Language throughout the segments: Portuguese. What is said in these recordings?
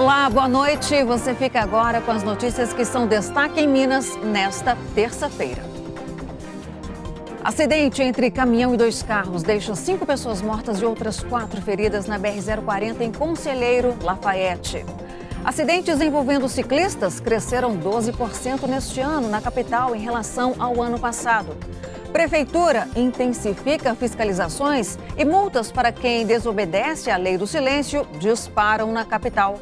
Olá, boa noite. Você fica agora com as notícias que são destaque em Minas nesta terça-feira. Acidente entre caminhão e 2 carros deixa 5 pessoas mortas e outras 4 feridas na BR-040 em Conselheiro Lafayette. Acidentes envolvendo ciclistas cresceram 12% neste ano na capital em relação ao ano passado. Prefeitura intensifica fiscalizações e multas para quem desobedece à lei do silêncio disparam na capital.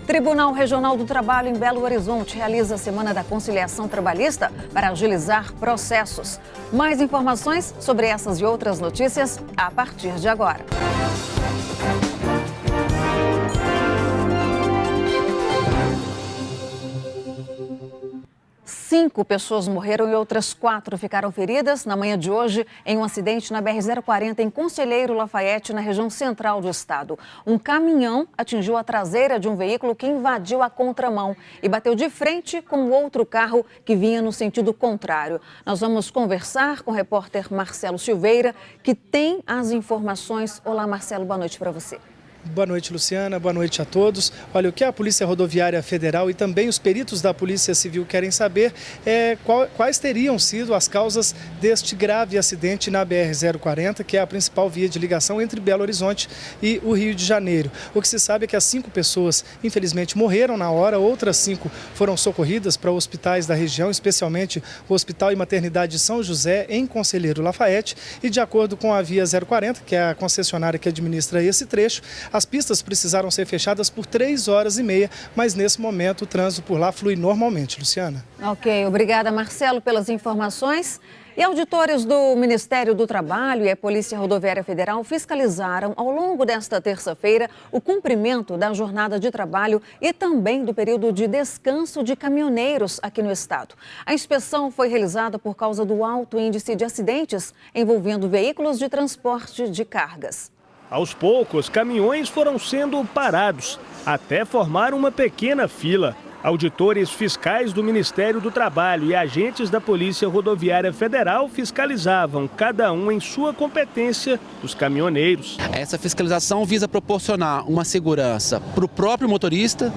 Tribunal Regional do Trabalho em Belo Horizonte realiza a Semana da Conciliação Trabalhista para agilizar processos. Mais informações sobre essas e outras notícias a partir de agora. 5 pessoas morreram e outras 4 ficaram feridas na manhã de hoje em um acidente na BR-040 em Conselheiro Lafayette, na região central do estado. Um caminhão atingiu a traseira de um veículo que invadiu a contramão e bateu de frente com outro carro que vinha no sentido contrário. Nós vamos conversar com o repórter Marcelo Silveira, que tem as informações. Olá, Marcelo, boa noite para você. Boa noite, Luciana. Boa noite a todos. Olha, o que a Polícia Rodoviária Federal e também os peritos da Polícia Civil querem saber é quais teriam sido as causas deste grave acidente na BR-040, que é a principal via de ligação entre Belo Horizonte e o Rio de Janeiro. O que se sabe é que as 5 pessoas, infelizmente, morreram na hora, outras 5 foram socorridas para hospitais da região, especialmente o Hospital e Maternidade de São José, em Conselheiro Lafayette, e de acordo com a Via 040, que é a concessionária que administra esse trecho, as pistas precisaram ser fechadas por 3 horas e meia, mas nesse momento o trânsito por lá flui normalmente, Luciana. Ok, obrigada, Marcelo, pelas informações. E auditores do Ministério do Trabalho e a Polícia Rodoviária Federal fiscalizaram ao longo desta terça-feira o cumprimento da jornada de trabalho e também do período de descanso de caminhoneiros aqui no estado. A inspeção foi realizada por causa do alto índice de acidentes envolvendo veículos de transporte de cargas. Aos poucos, caminhões foram sendo parados, até formar uma pequena fila. Auditores fiscais do Ministério do Trabalho e agentes da Polícia Rodoviária Federal fiscalizavam, cada um em sua competência, os caminhoneiros. Essa fiscalização visa proporcionar uma segurança para o próprio motorista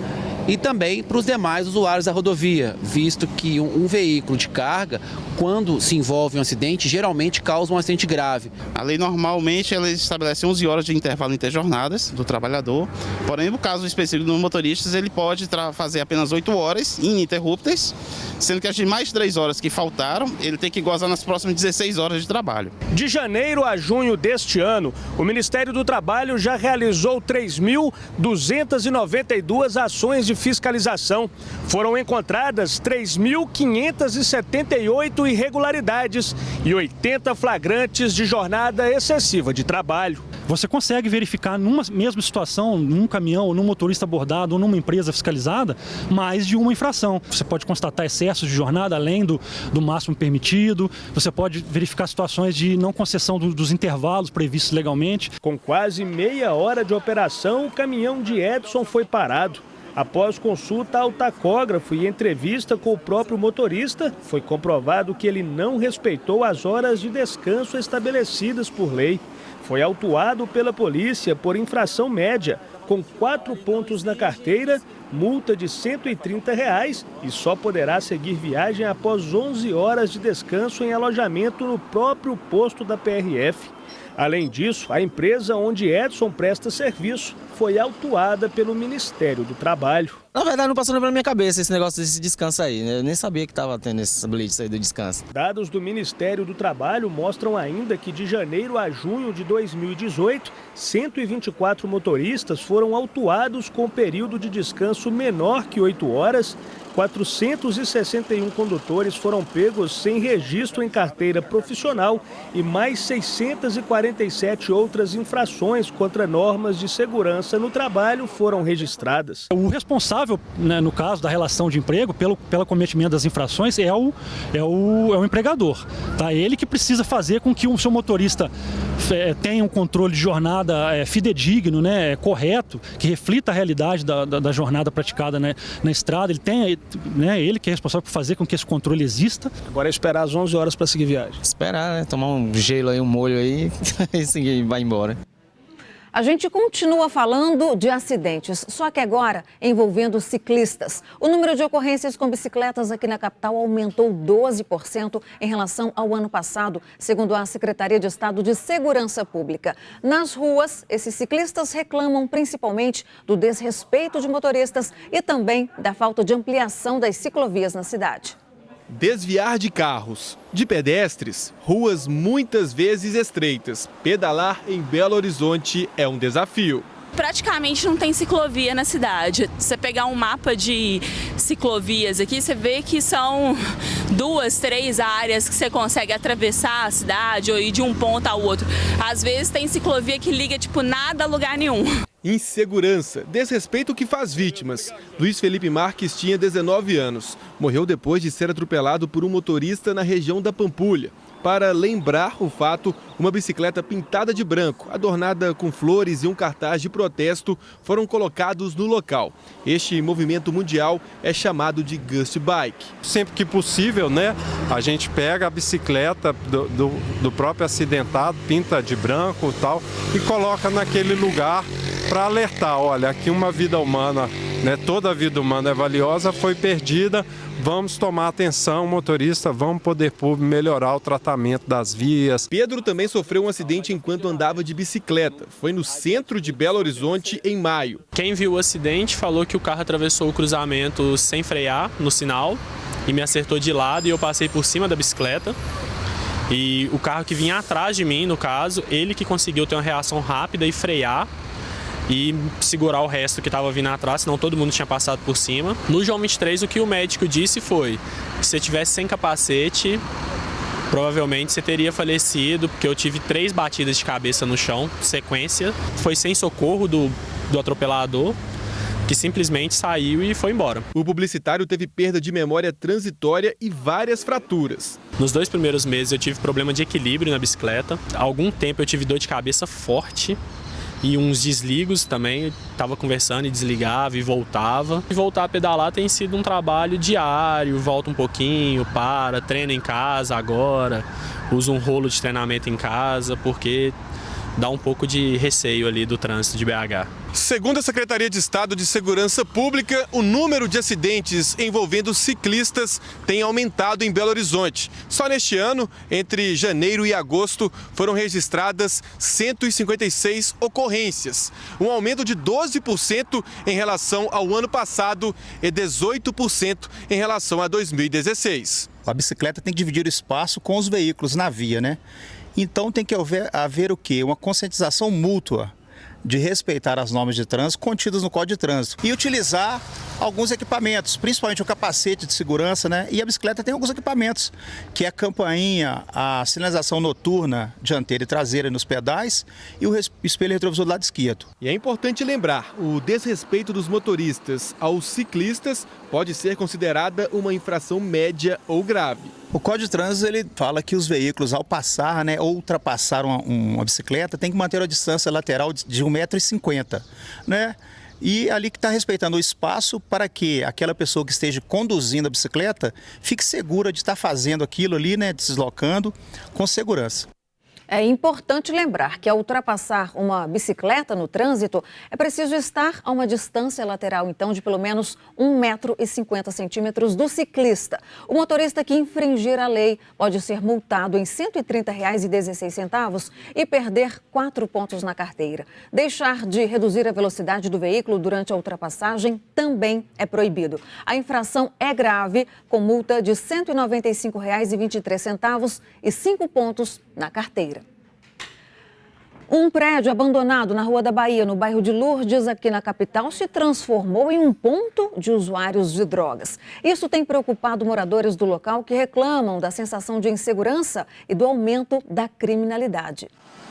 e também para os demais usuários da rodovia, visto que um veículo de carga, quando se envolve em um acidente, geralmente causa um acidente grave. A lei normalmente ela estabelece 11 horas de intervalo entre jornadas do trabalhador, porém no caso específico dos motoristas ele pode fazer apenas 8 horas ininterruptas, sendo que as demais 3 horas que faltaram, ele tem que gozar nas próximas 16 horas de trabalho. De janeiro a junho deste ano, o Ministério do Trabalho já realizou 3.292 ações de fiscalização. Foram encontradas 3.578 irregularidades e 80 flagrantes de jornada excessiva de trabalho. Você consegue verificar numa mesma situação, num caminhão, ou num motorista abordado ou numa empresa fiscalizada, mais de uma infração. Você pode constatar excessos de jornada além do máximo permitido, você pode verificar situações de não concessão dos intervalos previstos legalmente. Com quase meia hora de operação, o caminhão de Edson foi parado. Após consulta ao tacógrafo e entrevista com o próprio motorista, foi comprovado que ele não respeitou as horas de descanso estabelecidas por lei. Foi autuado pela polícia por infração média, com 4 pontos na carteira, multa de R$ 130 e só poderá seguir viagem após 11 horas de descanso em alojamento no próprio posto da PRF. Além disso, a empresa onde Edson presta serviço foi autuada pelo Ministério do Trabalho. Na verdade, não passou nem pela minha cabeça esse negócio desse descanso aí, né? Eu nem sabia que estava tendo esse bilhete aí do descanso. Dados do Ministério do Trabalho mostram ainda que de janeiro a junho de 2018, 124 motoristas foram autuados com período de descanso menor que 8 horas, 461 condutores foram pegos sem registro em carteira profissional e mais 647 outras infrações contra normas de segurança no trabalho foram registradas. O responsável, né, no caso da relação de emprego, pelo cometimento das infrações, é o empregador. Tá? Ele que precisa fazer com que o seu motorista tenha um controle de jornada fidedigno, né, correto, que reflita a realidade da jornada praticada, né, na estrada. Ele que é responsável por fazer com que esse controle exista. Agora é esperar às 11 horas para seguir viagem. Esperar, né? Tomar um gelo aí, um molho aí e seguir, vai embora. A gente continua falando de acidentes, só que agora envolvendo ciclistas. O número de ocorrências com bicicletas aqui na capital aumentou 12% em relação ao ano passado, segundo a Secretaria de Estado de Segurança Pública. Nas ruas, esses ciclistas reclamam principalmente do desrespeito de motoristas e também da falta de ampliação das ciclovias na cidade. Desviar de carros, de pedestres, ruas muitas vezes estreitas. Pedalar em Belo Horizonte é um desafio. Praticamente não tem ciclovia na cidade. Se você pegar um mapa de ciclovias aqui, você vê que são 2, 3 áreas que você consegue atravessar a cidade ou ir de um ponto ao outro. Às vezes tem ciclovia que liga nada a lugar nenhum. Insegurança, desrespeito que faz vítimas. Luiz Felipe Marques tinha 19 anos. Morreu depois de ser atropelado por um motorista na região da Pampulha. Para lembrar o fato, uma bicicleta pintada de branco, adornada com flores e um cartaz de protesto foram colocados no local. Este movimento mundial é chamado de Ghost Bike. Sempre que possível, né, a gente pega a bicicleta do próprio acidentado, pinta de branco e tal, e coloca naquele lugar para alertar, olha, aqui uma vida humana, né, toda a vida humana é valiosa, foi perdida. Vamos tomar atenção, motorista, vamos poder público melhorar o tratamento das vias. Pedro também sofreu um acidente enquanto andava de bicicleta. Foi no centro de Belo Horizonte em maio. Quem viu o acidente falou que o carro atravessou o cruzamento sem frear no sinal e me acertou de lado e eu passei por cima da bicicleta. E o carro que vinha atrás de mim, no caso, ele que conseguiu ter uma reação rápida e frear e segurar o resto que estava vindo atrás, senão todo mundo tinha passado por cima. No João 23, o que o médico disse foi que se você tivesse sem capacete, provavelmente você teria falecido, porque eu tive 3 batidas de cabeça no chão, sequência. Foi sem socorro do atropelador, que simplesmente saiu e foi embora. O publicitário teve perda de memória transitória e várias fraturas. Nos 2 primeiros meses eu tive problema de equilíbrio na bicicleta. Há algum tempo eu tive dor de cabeça forte. E uns desligos também, estava conversando e desligava e voltava. E voltar a pedalar tem sido um trabalho diário, volta um pouquinho, treina em casa agora, usa um rolo de treinamento em casa, porque dá um pouco de receio ali do trânsito de BH. Segundo a Secretaria de Estado de Segurança Pública, o número de acidentes envolvendo ciclistas tem aumentado em Belo Horizonte. Só neste ano, entre janeiro e agosto, foram registradas 156 ocorrências, um aumento de 12% em relação ao ano passado e 18% em relação a 2016. A bicicleta tem que dividir o espaço com os veículos na via, né? Então tem que haver o quê? Uma conscientização mútua de respeitar as normas de trânsito contidas no Código de Trânsito e utilizar alguns equipamentos, principalmente o capacete de segurança, né? E a bicicleta tem alguns equipamentos, que é a campainha, a sinalização noturna dianteira e traseira nos pedais e o espelho retrovisor do lado esquerdo. E é importante lembrar, o desrespeito dos motoristas aos ciclistas pode ser considerada uma infração média ou grave. O Código de Trânsito ele fala que os veículos, ao passar, né, ou ultrapassar uma bicicleta, tem que manter a distância lateral de 1,50 m, né? E ali que está respeitando o espaço para que aquela pessoa que esteja conduzindo a bicicleta fique segura de estar fazendo aquilo ali, né, deslocando com segurança. É importante lembrar que ao ultrapassar uma bicicleta no trânsito, é preciso estar a uma distância lateral, então, de pelo menos 1,50 m do ciclista. O motorista que infringir a lei pode ser multado em R$ 130,16 e perder 4 pontos na carteira. Deixar de reduzir a velocidade do veículo durante a ultrapassagem também é proibido. A infração é grave, com multa de R$ 195,23 e 5 pontos na carteira. Um prédio abandonado na Rua da Bahia, no bairro de Lourdes, aqui na capital, se transformou em um ponto de usuários de drogas. Isso tem preocupado moradores do local que reclamam da sensação de insegurança e do aumento da criminalidade.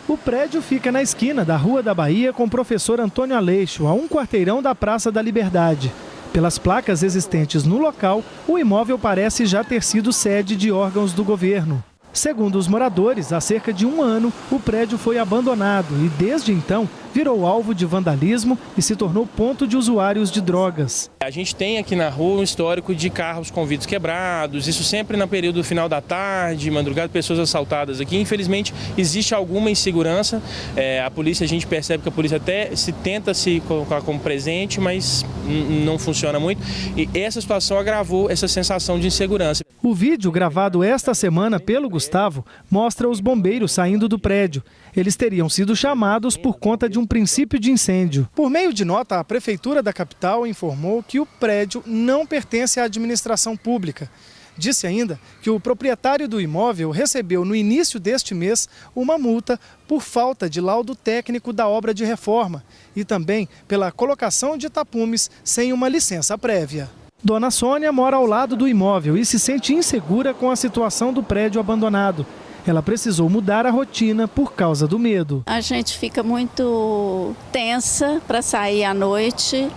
O prédio fica na esquina da Rua da Bahia com o professor Antônio Aleixo, a um quarteirão da Praça da Liberdade. Pelas placas existentes no local, o imóvel parece já ter sido sede de órgãos do governo. Segundo os moradores, há cerca de 1 ano, o prédio foi abandonado e, desde então, virou alvo de vandalismo e se tornou ponto de usuários de drogas. A gente tem aqui na rua um histórico de carros com vidros quebrados, isso sempre no período final da tarde, madrugada, pessoas assaltadas aqui. Infelizmente, existe alguma insegurança. A gente percebe que a polícia até tenta se colocar como presente, mas não funciona muito. E essa situação agravou essa sensação de insegurança. O vídeo gravado esta semana pelo Gustavo mostra os bombeiros saindo do prédio. Eles teriam sido chamados por conta de um princípio de incêndio. Por meio de nota, a Prefeitura da capital informou que o prédio não pertence à administração pública. Disse ainda que o proprietário do imóvel recebeu no início deste mês uma multa por falta de laudo técnico da obra de reforma e também pela colocação de tapumes sem uma licença prévia. Dona Sônia mora ao lado do imóvel e se sente insegura com a situação do prédio abandonado. Ela precisou mudar a rotina por causa do medo. A gente fica muito tensa para sair à noite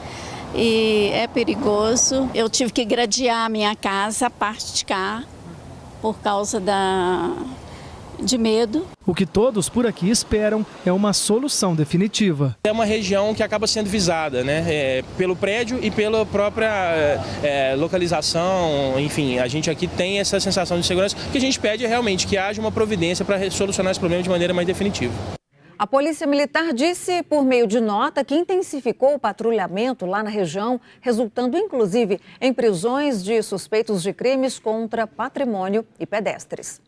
e é perigoso. Eu tive que gradear a minha casa, a parte de cá, por causa de medo. O que todos por aqui esperam é uma solução definitiva. É uma região que acaba sendo visada, né? Pelo prédio e pela própria localização. Enfim, a gente aqui tem essa sensação de segurança. O que a gente pede é realmente que haja uma providência para solucionar esse problema de maneira mais definitiva. A Polícia Militar disse, por meio de nota, que intensificou o patrulhamento lá na região, resultando inclusive em prisões de suspeitos de crimes contra patrimônio e pedestres.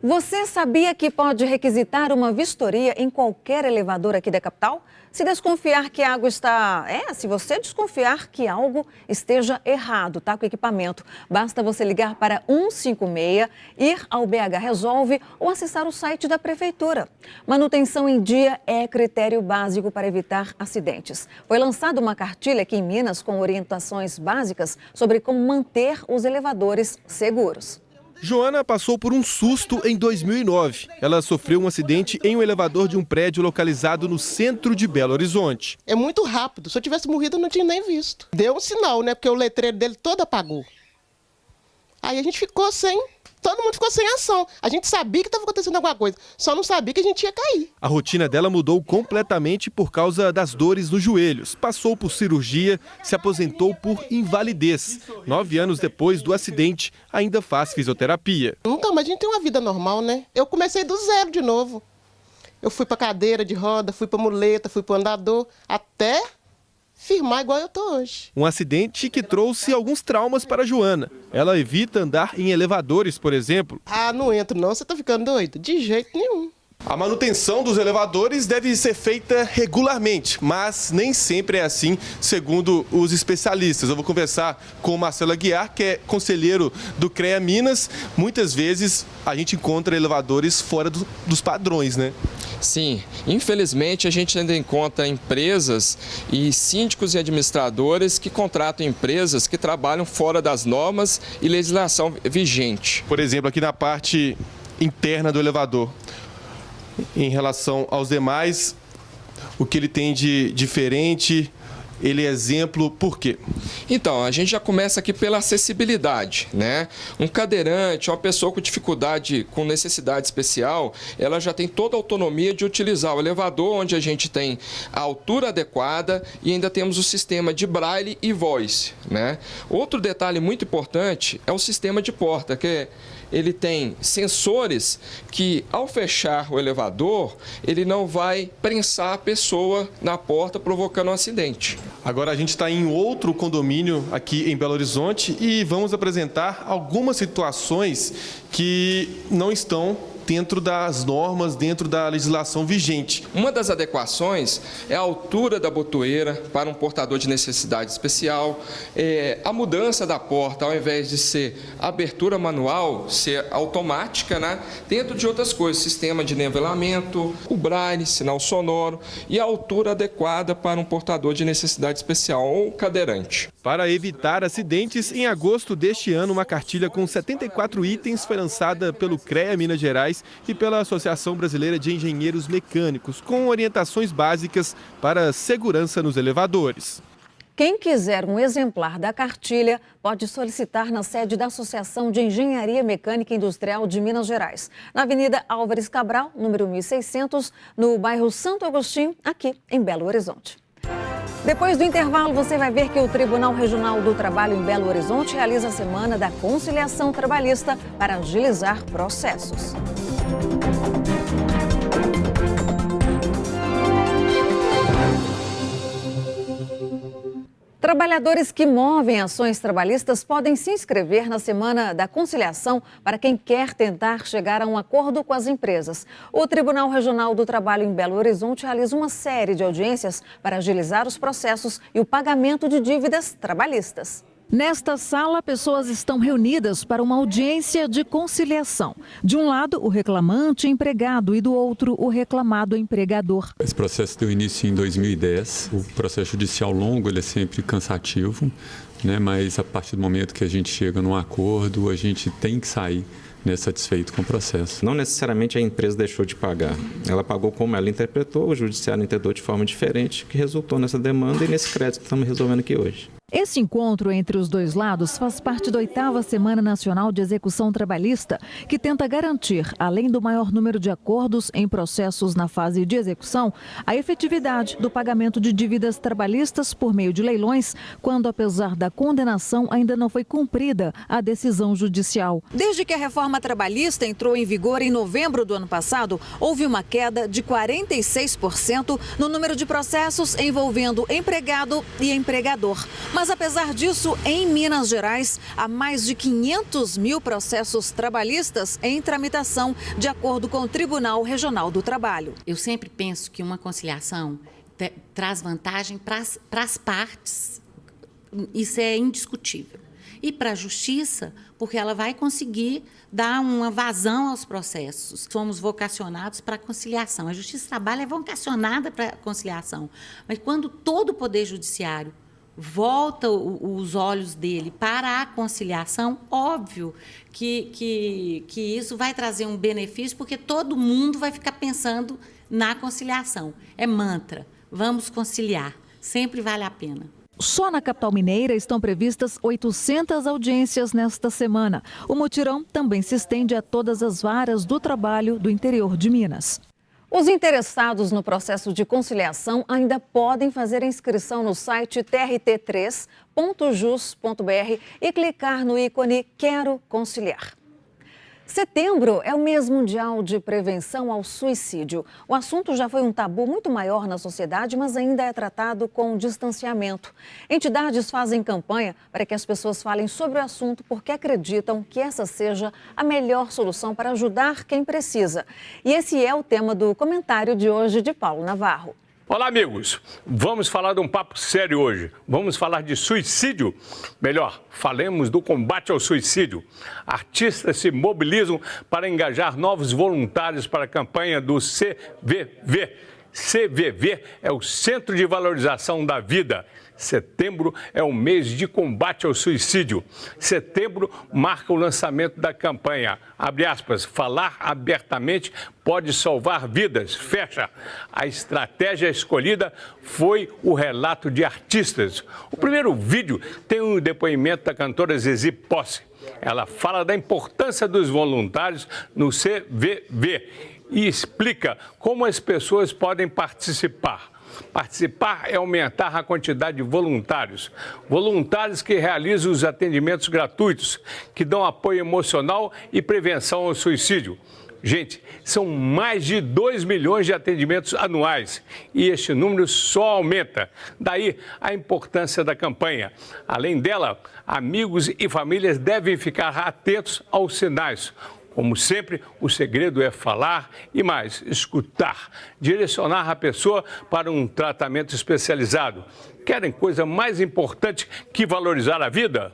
Você sabia que pode requisitar uma vistoria em qualquer elevador aqui da capital? Se desconfiar que algo se você desconfiar que algo esteja errado, tá, com o equipamento, basta você ligar para 156, ir ao BH Resolve ou acessar o site da Prefeitura. Manutenção em dia é critério básico para evitar acidentes. Foi lançada uma cartilha aqui em Minas com orientações básicas sobre como manter os elevadores seguros. Joana passou por um susto em 2009. Ela sofreu um acidente em um elevador de um prédio localizado no centro de Belo Horizonte. É muito rápido. Se eu tivesse morrido, eu não tinha nem visto. Deu um sinal, né? Porque o letreiro dele todo apagou. Aí a gente ficou todo mundo ficou sem ação. A gente sabia que estava acontecendo alguma coisa, só não sabia que a gente ia cair. A rotina dela mudou completamente por causa das dores nos joelhos. Passou por cirurgia, se aposentou por invalidez. 9 anos depois do acidente, ainda faz fisioterapia. Nunca mais a gente tem uma vida normal, né? Eu comecei do zero de novo. Eu fui para cadeira de roda, fui para muleta, fui para andador, até firmar igual eu tô hoje. Um acidente que trouxe alguns traumas para a Joana. Ela evita andar em elevadores, por exemplo. Ah, não entro não, você tá ficando doido? De jeito nenhum. A manutenção dos elevadores deve ser feita regularmente, mas nem sempre é assim, segundo os especialistas. Eu vou conversar com o Marcelo Aguiar, que é conselheiro do CREA Minas. Muitas vezes a gente encontra elevadores fora dos padrões, né? Sim, infelizmente a gente ainda encontra empresas e síndicos e administradores que contratam empresas que trabalham fora das normas e legislação vigente. Por exemplo, aqui na parte interna do elevador, em relação aos demais, o que ele tem de diferente, ele é exemplo, por quê? Então, a gente já começa aqui pela acessibilidade, né? Um cadeirante, uma pessoa com dificuldade, com necessidade especial, ela já tem toda a autonomia de utilizar o elevador, onde a gente tem a altura adequada e ainda temos o sistema de braille e voice, né? Outro detalhe muito importante é o sistema de porta, que ele tem sensores que, ao fechar o elevador, ele não vai prensar a pessoa na porta, provocando um acidente. Agora a gente está em outro condomínio aqui em Belo Horizonte e vamos apresentar algumas situações que não estão dentro das normas, dentro da legislação vigente. Uma das adequações é a altura da botoeira para um portador de necessidade especial, a mudança da porta, ao invés de ser abertura manual, ser automática, né? Dentro de outras coisas, sistema de nivelamento, o braille, sinal sonoro e a altura adequada para um portador de necessidade especial ou cadeirante. Para evitar acidentes, em agosto deste ano, uma cartilha com 74 itens foi lançada pelo CREA Minas Gerais e pela Associação Brasileira de Engenheiros Mecânicos, com orientações básicas para segurança nos elevadores. Quem quiser um exemplar da cartilha pode solicitar na sede da Associação de Engenharia Mecânica Industrial de Minas Gerais, na Avenida Álvares Cabral, número 1600, no bairro Santo Agostinho, aqui em Belo Horizonte. Depois do intervalo, você vai ver que o Tribunal Regional do Trabalho em Belo Horizonte realiza a Semana da Conciliação Trabalhista para agilizar processos. Trabalhadores que movem ações trabalhistas podem se inscrever na Semana da Conciliação para quem quer tentar chegar a um acordo com as empresas. O Tribunal Regional do Trabalho em Belo Horizonte realiza uma série de audiências para agilizar os processos e o pagamento de dívidas trabalhistas. Nesta sala, pessoas estão reunidas para uma audiência de conciliação. De um lado, o reclamante empregado e do outro, o reclamado empregador. Esse processo deu início em 2010. O processo judicial longo ele é sempre cansativo, né? Mas a partir do momento que a gente chega num acordo, a gente tem que sair satisfeito com o processo. Não necessariamente a empresa deixou de pagar. Ela pagou como ela interpretou, o judiciário interpretou de forma diferente, que resultou nessa demanda e nesse crédito que estamos resolvendo aqui hoje. Esse encontro entre os dois lados faz parte da 8ª Semana Nacional de Execução Trabalhista, que tenta garantir, além do maior número de acordos em processos na fase de execução, a efetividade do pagamento de dívidas trabalhistas por meio de leilões, quando, apesar da condenação, ainda não foi cumprida a decisão judicial. Desde que a reforma trabalhista entrou em vigor em novembro do ano passado, houve uma queda de 46% no número de processos envolvendo empregado e empregador. Mas, apesar disso, em Minas Gerais, há mais de 500 mil processos trabalhistas em tramitação, de acordo com o Tribunal Regional do Trabalho. Eu sempre penso que uma conciliação traz vantagem para as partes. Isso é indiscutível. E para a Justiça, porque ela vai conseguir dar uma vazão aos processos. Somos vocacionados para a conciliação. A Justiça do Trabalho é vocacionada para a conciliação. Mas quando todo o Poder Judiciário volta os olhos dele para a conciliação, óbvio que isso vai trazer um benefício, porque todo mundo vai ficar pensando na conciliação. É mantra, vamos conciliar, sempre vale a pena. Só na capital mineira estão previstas 800 audiências nesta semana. O mutirão também se estende a todas as varas do trabalho do interior de Minas. Os interessados no processo de conciliação ainda podem fazer a inscrição no site trt3.jus.br e clicar no ícone Quero Conciliar. Setembro é o mês mundial de prevenção ao suicídio. O assunto já foi um tabu muito maior na sociedade, mas ainda é tratado com distanciamento. Entidades fazem campanha para que as pessoas falem sobre o assunto porque acreditam que essa seja a melhor solução para ajudar quem precisa. E esse é o tema do comentário de hoje de Paulo Navarro. Olá, amigos. Vamos falar de um papo sério hoje. Vamos falar de suicídio. Melhor, falemos do combate ao suicídio. Artistas se mobilizam para engajar novos voluntários para a campanha do CVV. CVV é o Centro de Valorização da Vida. Setembro é o mês de combate ao suicídio. Setembro marca o lançamento da campanha. Abre aspas, falar abertamente pode salvar vidas. Fecha. A estratégia escolhida foi o relato de artistas. O primeiro vídeo tem um depoimento da cantora Zizi Posse. Ela fala da importância dos voluntários no CVV e explica como as pessoas podem participar. Participar é aumentar a quantidade de voluntários. Voluntários que realizam os atendimentos gratuitos, que dão apoio emocional e prevenção ao suicídio. Gente, são mais de 2 milhões de atendimentos anuais e este número só aumenta. Daí a importância da campanha. Além dela, amigos e famílias devem ficar atentos aos sinais. Como sempre, o segredo é falar e mais, escutar, direcionar a pessoa para um tratamento especializado. Querem coisa mais importante que valorizar a vida?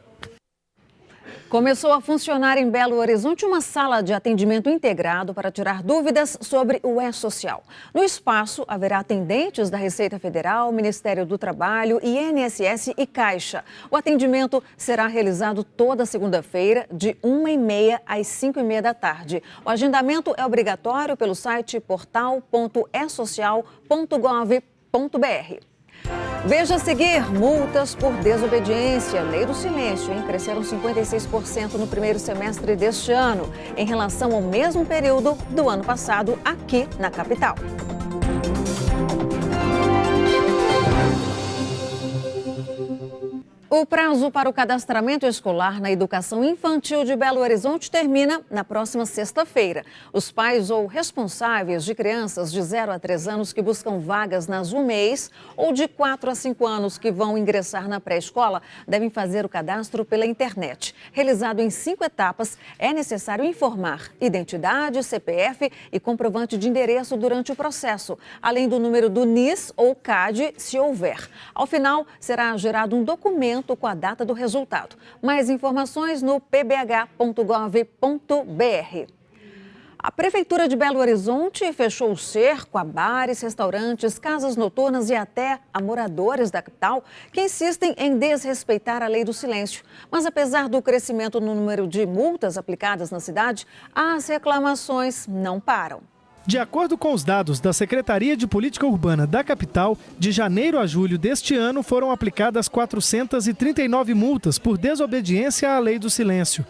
Começou a funcionar em Belo Horizonte uma sala de atendimento integrado para tirar dúvidas sobre o E-Social. No espaço, haverá atendentes da Receita Federal, Ministério do Trabalho, INSS e Caixa. O atendimento será realizado toda segunda-feira, de 1h30 às 5h30 da tarde. O agendamento é obrigatório pelo site portal.esocial.gov.br. Veja a seguir, multas por desobediência. Lei do silêncio, hein? Cresceram 56% no primeiro semestre deste ano, em relação ao mesmo período do ano passado, aqui na capital. O prazo para o cadastramento escolar na educação infantil de Belo Horizonte termina na próxima sexta-feira. Os pais ou responsáveis de crianças de 0 a 3 anos que buscam vagas nas UMEIs ou de 4 a 5 anos que vão ingressar na pré-escola devem fazer o cadastro pela internet. Realizado em 5 etapas, é necessário informar identidade, CPF e comprovante de endereço durante o processo, além do número do NIS ou CAD, se houver. Ao final, será gerado um documento com a data do resultado. Mais informações no pbh.gov.br. A Prefeitura de Belo Horizonte fechou o cerco a bares, restaurantes, casas noturnas e até a moradores da capital que insistem em desrespeitar a lei do silêncio. Mas apesar do crescimento no número de multas aplicadas na cidade, as reclamações não param. De acordo com os dados da Secretaria de Política Urbana da capital, de janeiro a julho deste ano foram aplicadas 439 multas por desobediência à lei do silêncio.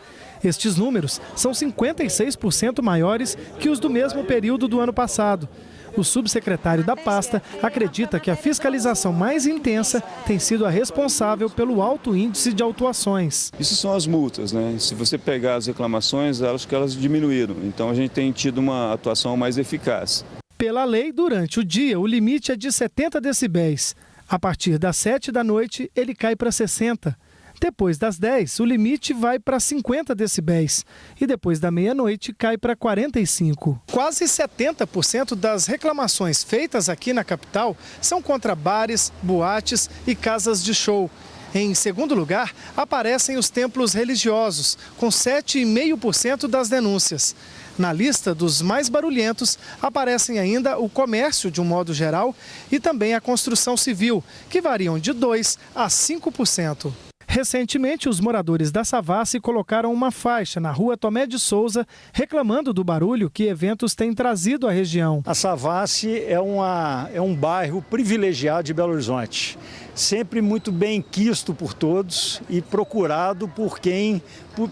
Estes números são 56% maiores que os do mesmo período do ano passado. O subsecretário da pasta acredita que a fiscalização mais intensa tem sido a responsável pelo alto índice de autuações. Isso são as multas, né? Se você pegar as reclamações, acho que elas diminuíram. Então a gente tem tido uma atuação mais eficaz. Pela lei, durante o dia, o limite é de 70 decibéis. A partir das 7 da noite, ele cai para 60. Depois das 10, o limite vai para 50 decibéis e depois da meia-noite cai para 45. Quase 70% das reclamações feitas aqui na capital são contra bares, boates e casas de show. Em segundo lugar, aparecem os templos religiosos, com 7,5% das denúncias. Na lista dos mais barulhentos, aparecem ainda o comércio de um modo geral e também a construção civil, que variam de 2% a 5%. Recentemente, os moradores da Savassi colocaram uma faixa na rua Tomé de Souza, reclamando do barulho que eventos têm trazido à região. A Savassi é um bairro privilegiado de Belo Horizonte, sempre muito bem quisto por todos e procurado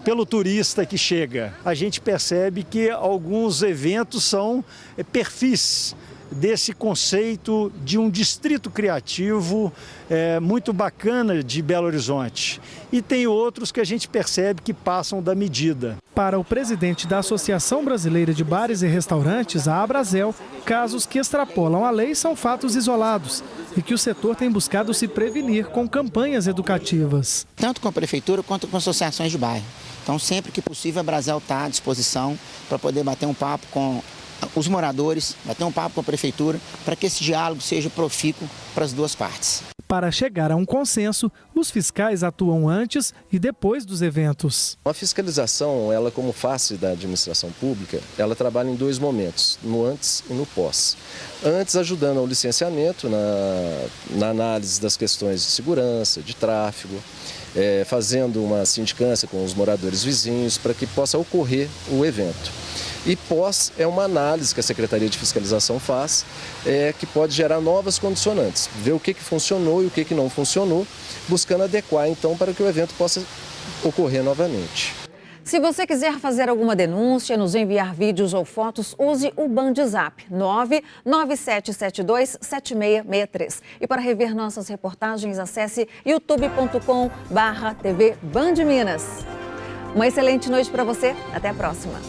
pelo turista que chega. A gente percebe que alguns eventos são perfis desse conceito de um distrito criativo muito bacana de Belo Horizonte. E tem outros que a gente percebe que passam da medida. Para o presidente da Associação Brasileira de Bares e Restaurantes, a Abrazel, casos que extrapolam a lei são fatos isolados e que o setor tem buscado se prevenir com campanhas educativas. Tanto com a prefeitura quanto com associações de bairro. Então, sempre que possível, a Abrazel está à disposição para poder bater um papo com os moradores, bater um papo com a prefeitura, para que esse diálogo seja profícuo para as duas partes. Para chegar a um consenso, os fiscais atuam antes e depois dos eventos. A fiscalização, ela como face da administração pública, ela trabalha em 2 momentos, no antes e no pós. Antes, ajudando ao licenciamento, na análise das questões de segurança, de tráfego, fazendo uma sindicância com os moradores vizinhos para que possa ocorrer o evento. E pós é uma análise que a Secretaria de Fiscalização faz, que pode gerar novas condicionantes, ver o que funcionou e o que não funcionou, buscando adequar então para que o evento possa ocorrer novamente. Se você quiser fazer alguma denúncia, nos enviar vídeos ou fotos, use o BandZap 997727663. E para rever nossas reportagens, acesse youtube.com/TV Band Minas. Uma excelente noite para você. Até a próxima.